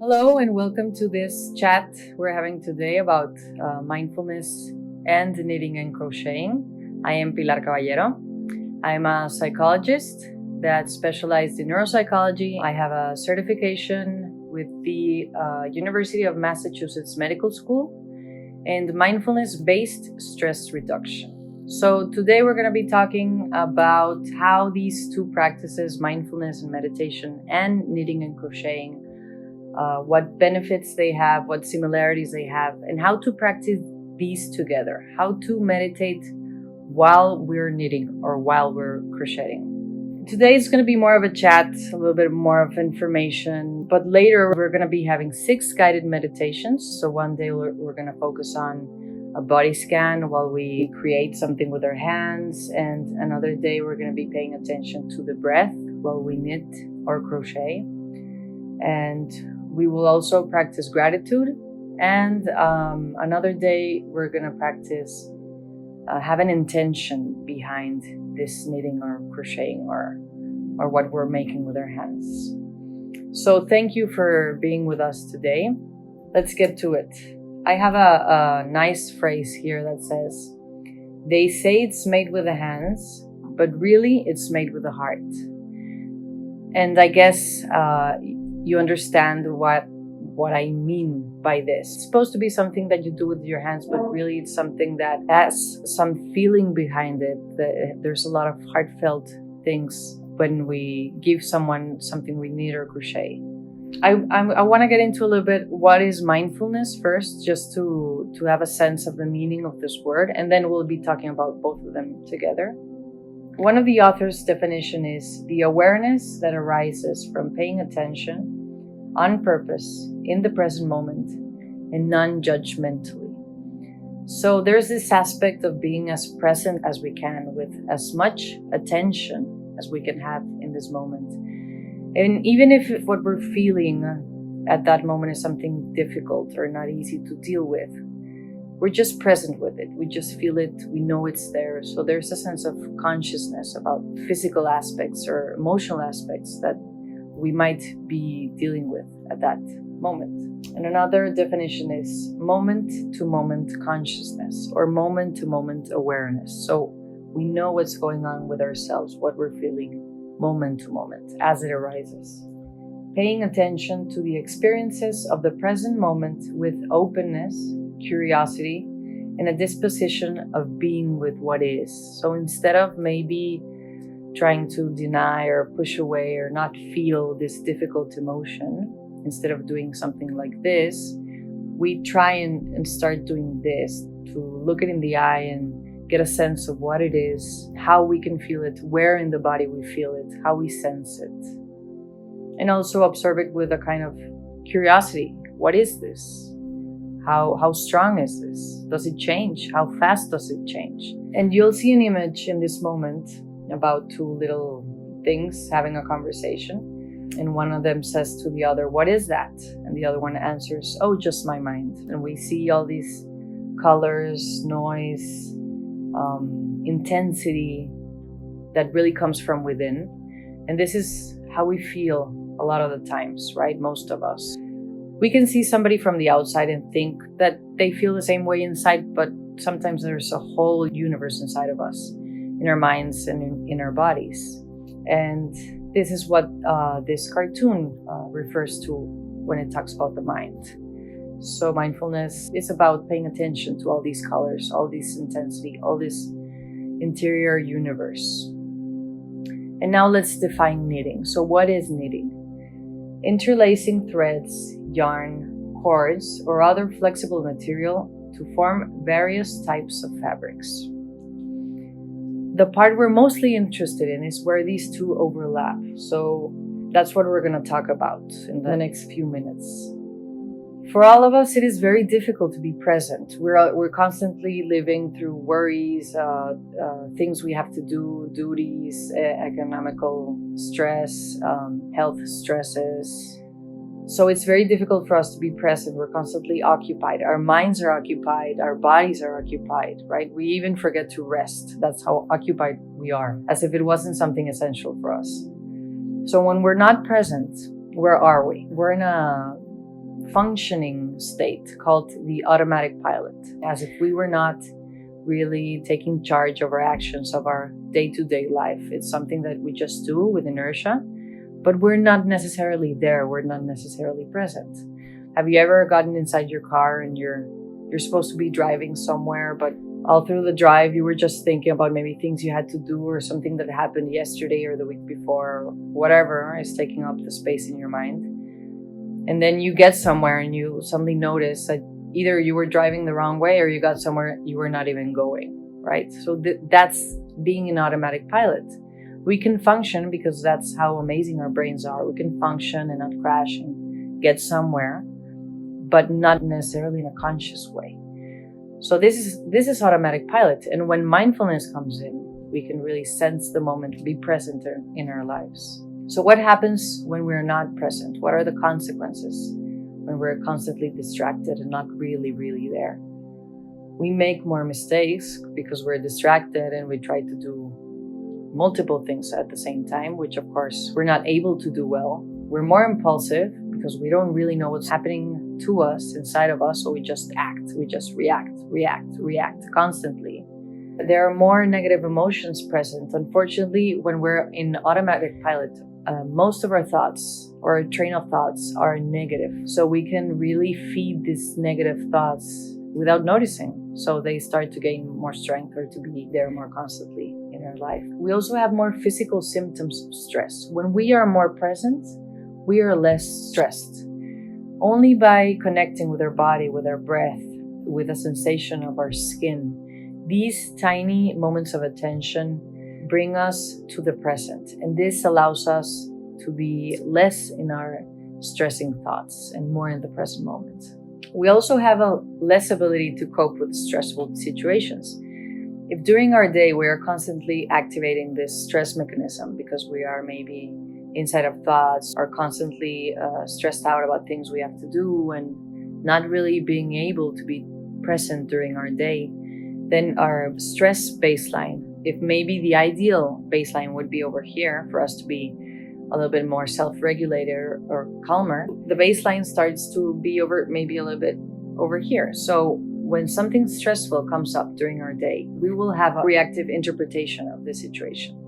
Hello and welcome to this chat we're having today about mindfulness and knitting and crocheting. I am Pilar Caballero. I'm a psychologist that specialized in neuropsychology. I have a certification with the University of Massachusetts Medical School and mindfulness-based stress reduction. So today we're going to be talking about how these two practices, mindfulness and meditation, and knitting and crocheting, what benefits they have, what similarities they have, and how to practice these together. How to meditate while we're knitting or while we're crocheting. Today is going to be more of a chat, a little bit more of information, but later we're going to be having 6 guided meditations. So one day we're going to focus on a body scan while we create something with our hands, and another day we're going to be paying attention to the breath while we knit or crochet. And we will also practice gratitude, and another day we're going to practice have an intention behind this knitting or crocheting or what we're making with our hands. So thank you for being with us today. Let's get to it. I have a nice phrase here that says, "They say it's made with the hands, but really it's made with the heart." And I guess you understand what I mean by this. It's supposed to be something that you do with your hands, but really it's something that has some feeling behind it. There's a lot of heartfelt things when we give someone something we knit or crochet. I want to get into a little bit what is mindfulness first, just to have a sense of the meaning of this word, and then we'll be talking about both of them together. One of the author's definition is the awareness that arises from paying attention on purpose in the present moment and non-judgmentally. So there's this aspect of being as present as we can with as much attention as we can have in this moment. And even if what we're feeling at that moment is something difficult or not easy to deal with, we're just present with it. We just feel it. We know it's there. So there's a sense of consciousness about physical aspects or emotional aspects that we might be dealing with at that moment. And another definition is moment-to-moment consciousness or moment-to-moment awareness. So we know what's going on with ourselves, what we're feeling moment-to-moment as it arises. Paying attention to the experiences of the present moment with openness, curiosity, and a disposition of being with what is. So instead of maybe trying to deny or push away or not feel this difficult emotion, instead of doing something like this, we try and start doing this, to look it in the eye and get a sense of what it is, how we can feel it, where in the body we feel it, how we sense it. And also observe it with a kind of curiosity. What is this? How strong is this? Does it change? How fast does it change? And you'll see an image in this moment about 2 little things having a conversation. And one of them says to the other, "What is that?" And the other one answers, "Oh, just my mind." And we see all these colors, noise, intensity that really comes from within. And this is how we feel a lot of the times, right? Most of us. We can see somebody from the outside and think that they feel the same way inside, but sometimes there's a whole universe inside of us, in our minds and in our bodies. And this is what this cartoon refers to when it talks about the mind. So mindfulness is about paying attention to all these colors, all this intensity, all this interior universe. And now let's define knitting. So what is knitting? Interlacing threads, yarn, cords, or other flexible material to form various types of fabrics. The part we're mostly interested in is where these two overlap. So that's what we're going to talk about in the next few minutes. For all of us, it is very difficult to be present. We're constantly living through worries, things we have to do, duties, economical stress, health stresses. So it's very difficult for us to be present. We're constantly occupied. Our minds are occupied. Our bodies are occupied, right? We even forget to rest. That's how occupied we are, as if it wasn't something essential for us. So when we're not present, where are we? We're in a functioning state called the automatic pilot, as if we were not really taking charge of our actions, of our day-to-day life. It's something that we just do with inertia, but we're not necessarily there. We're not necessarily present. Have you ever gotten inside your car and you're supposed to be driving somewhere, but all through the drive you were just thinking about maybe things you had to do or something that happened yesterday or the week before, or whatever is taking up the space in your mind? And then you get somewhere and you suddenly notice that either you were driving the wrong way or you got somewhere you were not even going, right? So that's being an automatic pilot. We can function because that's how amazing our brains are. We can function and not crash and get somewhere, but not necessarily in a conscious way. So this is automatic pilot. And when mindfulness comes in, we can really sense the moment, be present in our lives. So what happens when we're not present? What are the consequences when we're constantly distracted and not really, really there? We make more mistakes because we're distracted and we try to do multiple things at the same time, which of course we're not able to do well. We're more impulsive because we don't really know what's happening to us, inside of us, so we just act, we just react constantly. There are more negative emotions present. Unfortunately, when we're in automatic pilot, most of our thoughts or our train of thoughts are negative. So we can really feed these negative thoughts without noticing. So they start to gain more strength or to be there more constantly in our life. We also have more physical symptoms of stress. When we are more present, we are less stressed. Only by connecting with our body, with our breath, with the sensation of our skin, these tiny moments of attention bring us to the present. And this allows us to be less in our stressing thoughts and more in the present moment. We also have a less ability to cope with stressful situations. If during our day we are constantly activating this stress mechanism because we are maybe inside of thoughts or constantly stressed out about things we have to do and not really being able to be present during our day, then our stress baseline, if maybe the ideal baseline would be over here for us to be a little bit more self-regulated or calmer, the baseline starts to be over maybe a little bit over here. So when something stressful comes up during our day, we will have a reactive interpretation of the situation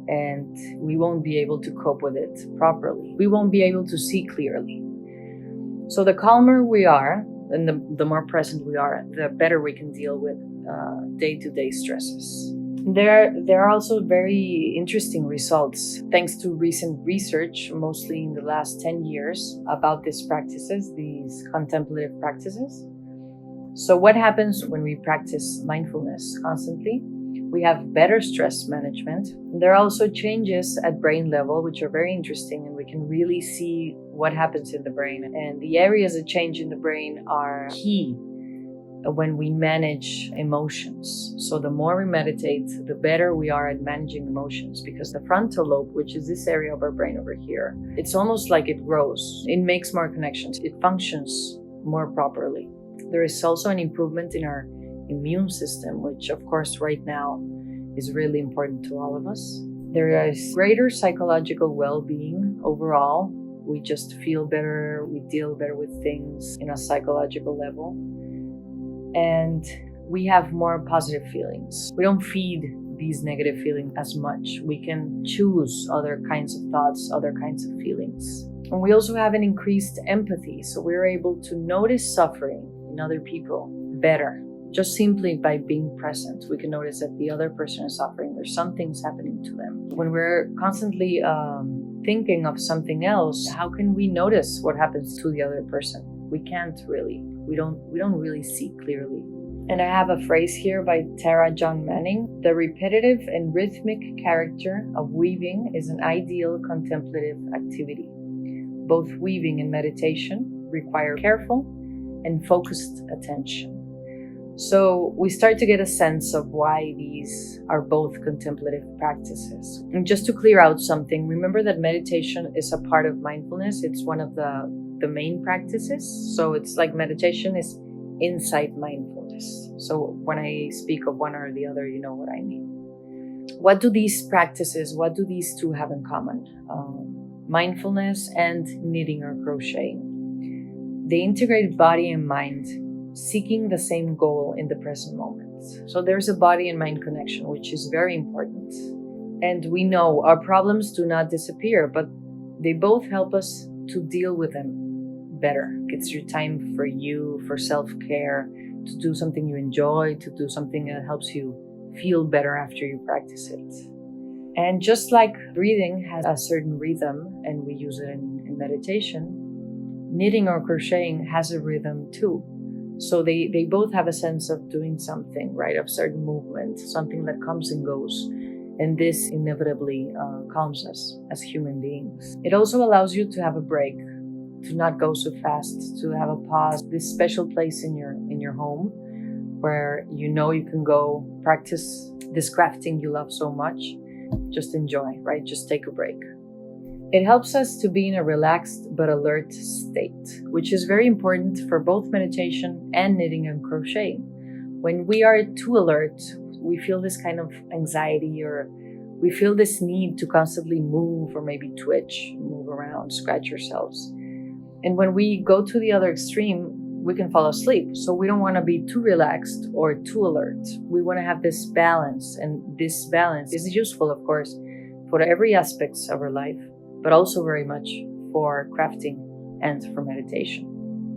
and we won't be able to cope with it properly. We won't be able to see clearly. So the calmer we are and the more present we are, the better we can deal with day-to-day stresses. There are also very interesting results thanks to recent research, mostly in the last 10 years, about these practices, these contemplative practices. So what happens when we practice mindfulness constantly? We have better stress management. There are also changes at brain level, which are very interesting, and we can really see what happens in the brain. And the areas that change in the brain are key when we manage emotions. So the more we meditate, the better we are at managing emotions, because the frontal lobe, which is this area of our brain over here, it's almost like it grows. It makes more connections. It functions more properly. There is also an improvement in our immune system, which of course right now is really important to all of us. There is greater psychological well-being overall. We just feel better. We deal better with things in a psychological level. And we have more positive feelings. We don't feed these negative feelings as much. We can choose other kinds of thoughts, other kinds of feelings. And we also have an increased empathy. So we're able to notice suffering in other people better. Just simply by being present, we can notice that the other person is suffering. There's some things happening to them. When we're constantly thinking of something else, how can we notice what happens to the other person? We can't really. We don't really see clearly. And I have a phrase here by Jon-Manning. The repetitive and rhythmic character of weaving is an ideal contemplative activity. Both weaving and meditation require careful and focused attention. So we start to get a sense of why these are both contemplative practices. And just to clear out something, remember that meditation is a part of mindfulness. It's one of the main practices. So it's like meditation is inside mindfulness. So when I speak of one or the other, you know what I mean. What do these practices, what do these two have in common? Mindfulness and knitting or crocheting. They integrate body and mind, seeking the same goal in the present moment. So there's a body and mind connection, which is very important. And we know our problems do not disappear, but they both help us to deal with them better. It's your time for you, for self-care, to do something you enjoy, to do something that helps you feel better after you practice it. And just like breathing has a certain rhythm, and we use it in meditation, knitting or crocheting has a rhythm too. So they both have a sense of doing something, right? Of certain movement, something that comes and goes. And this inevitably calms us as human beings. It also allows you to have a break, to not go so fast, to have a pause, this special place in your home where you know you can go practice this crafting you love so much. Just enjoy, right? Just take a break. It helps us to be in a relaxed but alert state, which is very important for both meditation and knitting and crocheting. When we are too alert, we feel this kind of anxiety, or we feel this need to constantly move or maybe twitch, move around, scratch ourselves. And when we go to the other extreme, we can fall asleep. So we don't want to be too relaxed or too alert. We want to have this balance, and this balance is useful, of course, for every aspect of our life, but also very much for crafting and for meditation.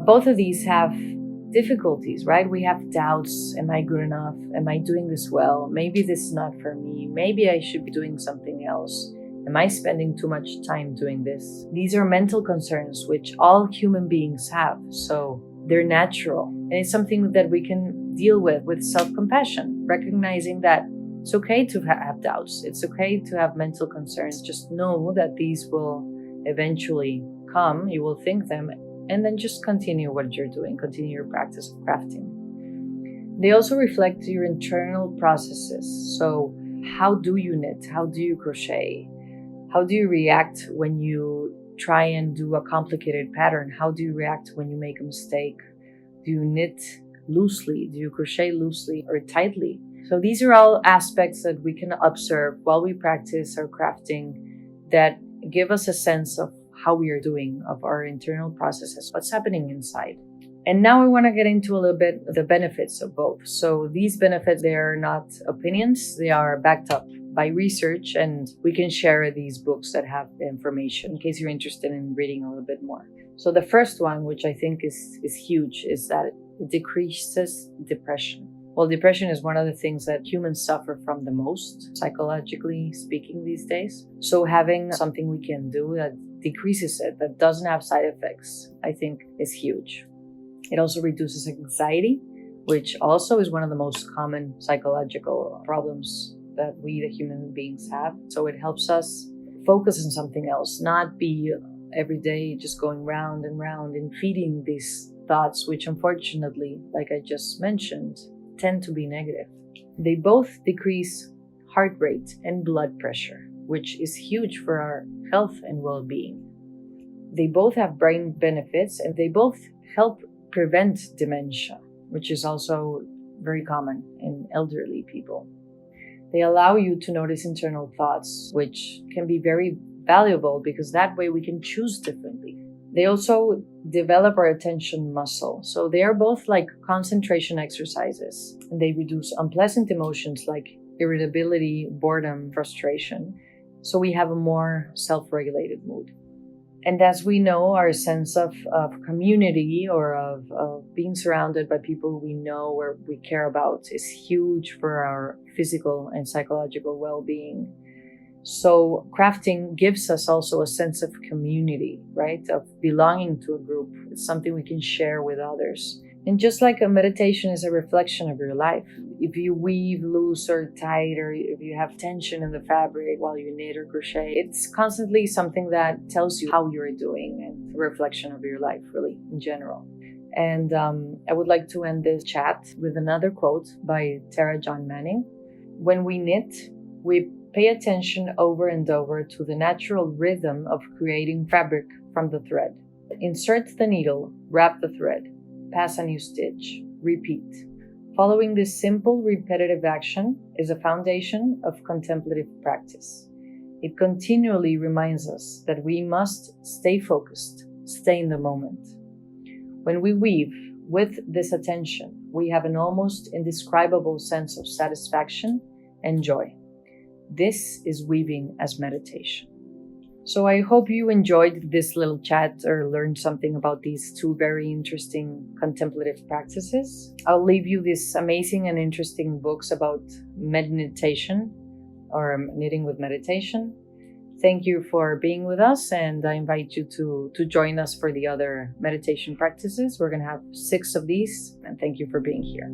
Both of these have difficulties, right? We have doubts. Am I good enough? Am I doing this well? Maybe this is not for me. Maybe I should be doing something else. Am I spending too much time doing this? These are mental concerns which all human beings have. So they're natural. And it's something that we can deal with self-compassion, recognizing that it's okay to have doubts. It's okay to have mental concerns. Just know that these will eventually come. You will think them, and then just continue what you're doing. Continue your practice of crafting. They also reflect your internal processes. So how do you knit? How do you crochet? How do you react when you try and do a complicated pattern? How do you react when you make a mistake? Do you knit loosely? Do you crochet loosely or tightly? So these are all aspects that we can observe while we practice our crafting that give us a sense of how we are doing, of our internal processes, what's happening inside. And now we want to get into a little bit the benefits of both. So these benefits, they are not opinions, they are backed up by research, and we can share these books that have the information in case you're interested in reading a little bit more. So the first one, which I think is huge, is that it decreases depression. Well, depression is one of the things that humans suffer from the most, psychologically speaking, these days. So having something we can do that decreases it, that doesn't have side effects, I think is huge. It also reduces anxiety, which also is one of the most common psychological problems that we, the human beings, have. So it helps us focus on something else, not be every day just going round and round and feeding these thoughts, which unfortunately, like I just mentioned, tend to be negative. They both decrease heart rate and blood pressure, which is huge for our health and well-being. They both have brain benefits, and they both help prevent dementia, which is also very common in elderly people. They allow you to notice internal thoughts, which can be very valuable because that way we can choose differently. They also develop our attention muscle. So they are both like concentration exercises, and they reduce unpleasant emotions like irritability, boredom, frustration. So we have a more self-regulated mood. And as we know, our sense of community or of being surrounded by people we know or we care about is huge for our physical and psychological well-being. So crafting gives us also a sense of community, right? Of belonging to a group. It's something we can share with others. And just like a meditation is a reflection of your life, if you weave loose or tight, or if you have tension in the fabric while you knit or crochet, it's constantly something that tells you how you're doing and a reflection of your life, really, in general. And I would like to end this chat with another quote by Jon-Manning. When we knit, we pay attention over and over to the natural rhythm of creating fabric from the thread. Insert the needle, wrap the thread, pass a new stitch, repeat. Following this simple repetitive action is a foundation of contemplative practice. It continually reminds us that we must stay focused, stay in the moment. When we weave with this attention, we have an almost indescribable sense of satisfaction and joy. This is weaving as meditation. So I hope you enjoyed this little chat or learned something about these two very interesting contemplative practices. I'll leave you these amazing and interesting books about meditation or knitting with meditation. Thank you for being with us, and I invite you to join us for the other meditation practices. We're going to have 6 of these, and thank you for being here.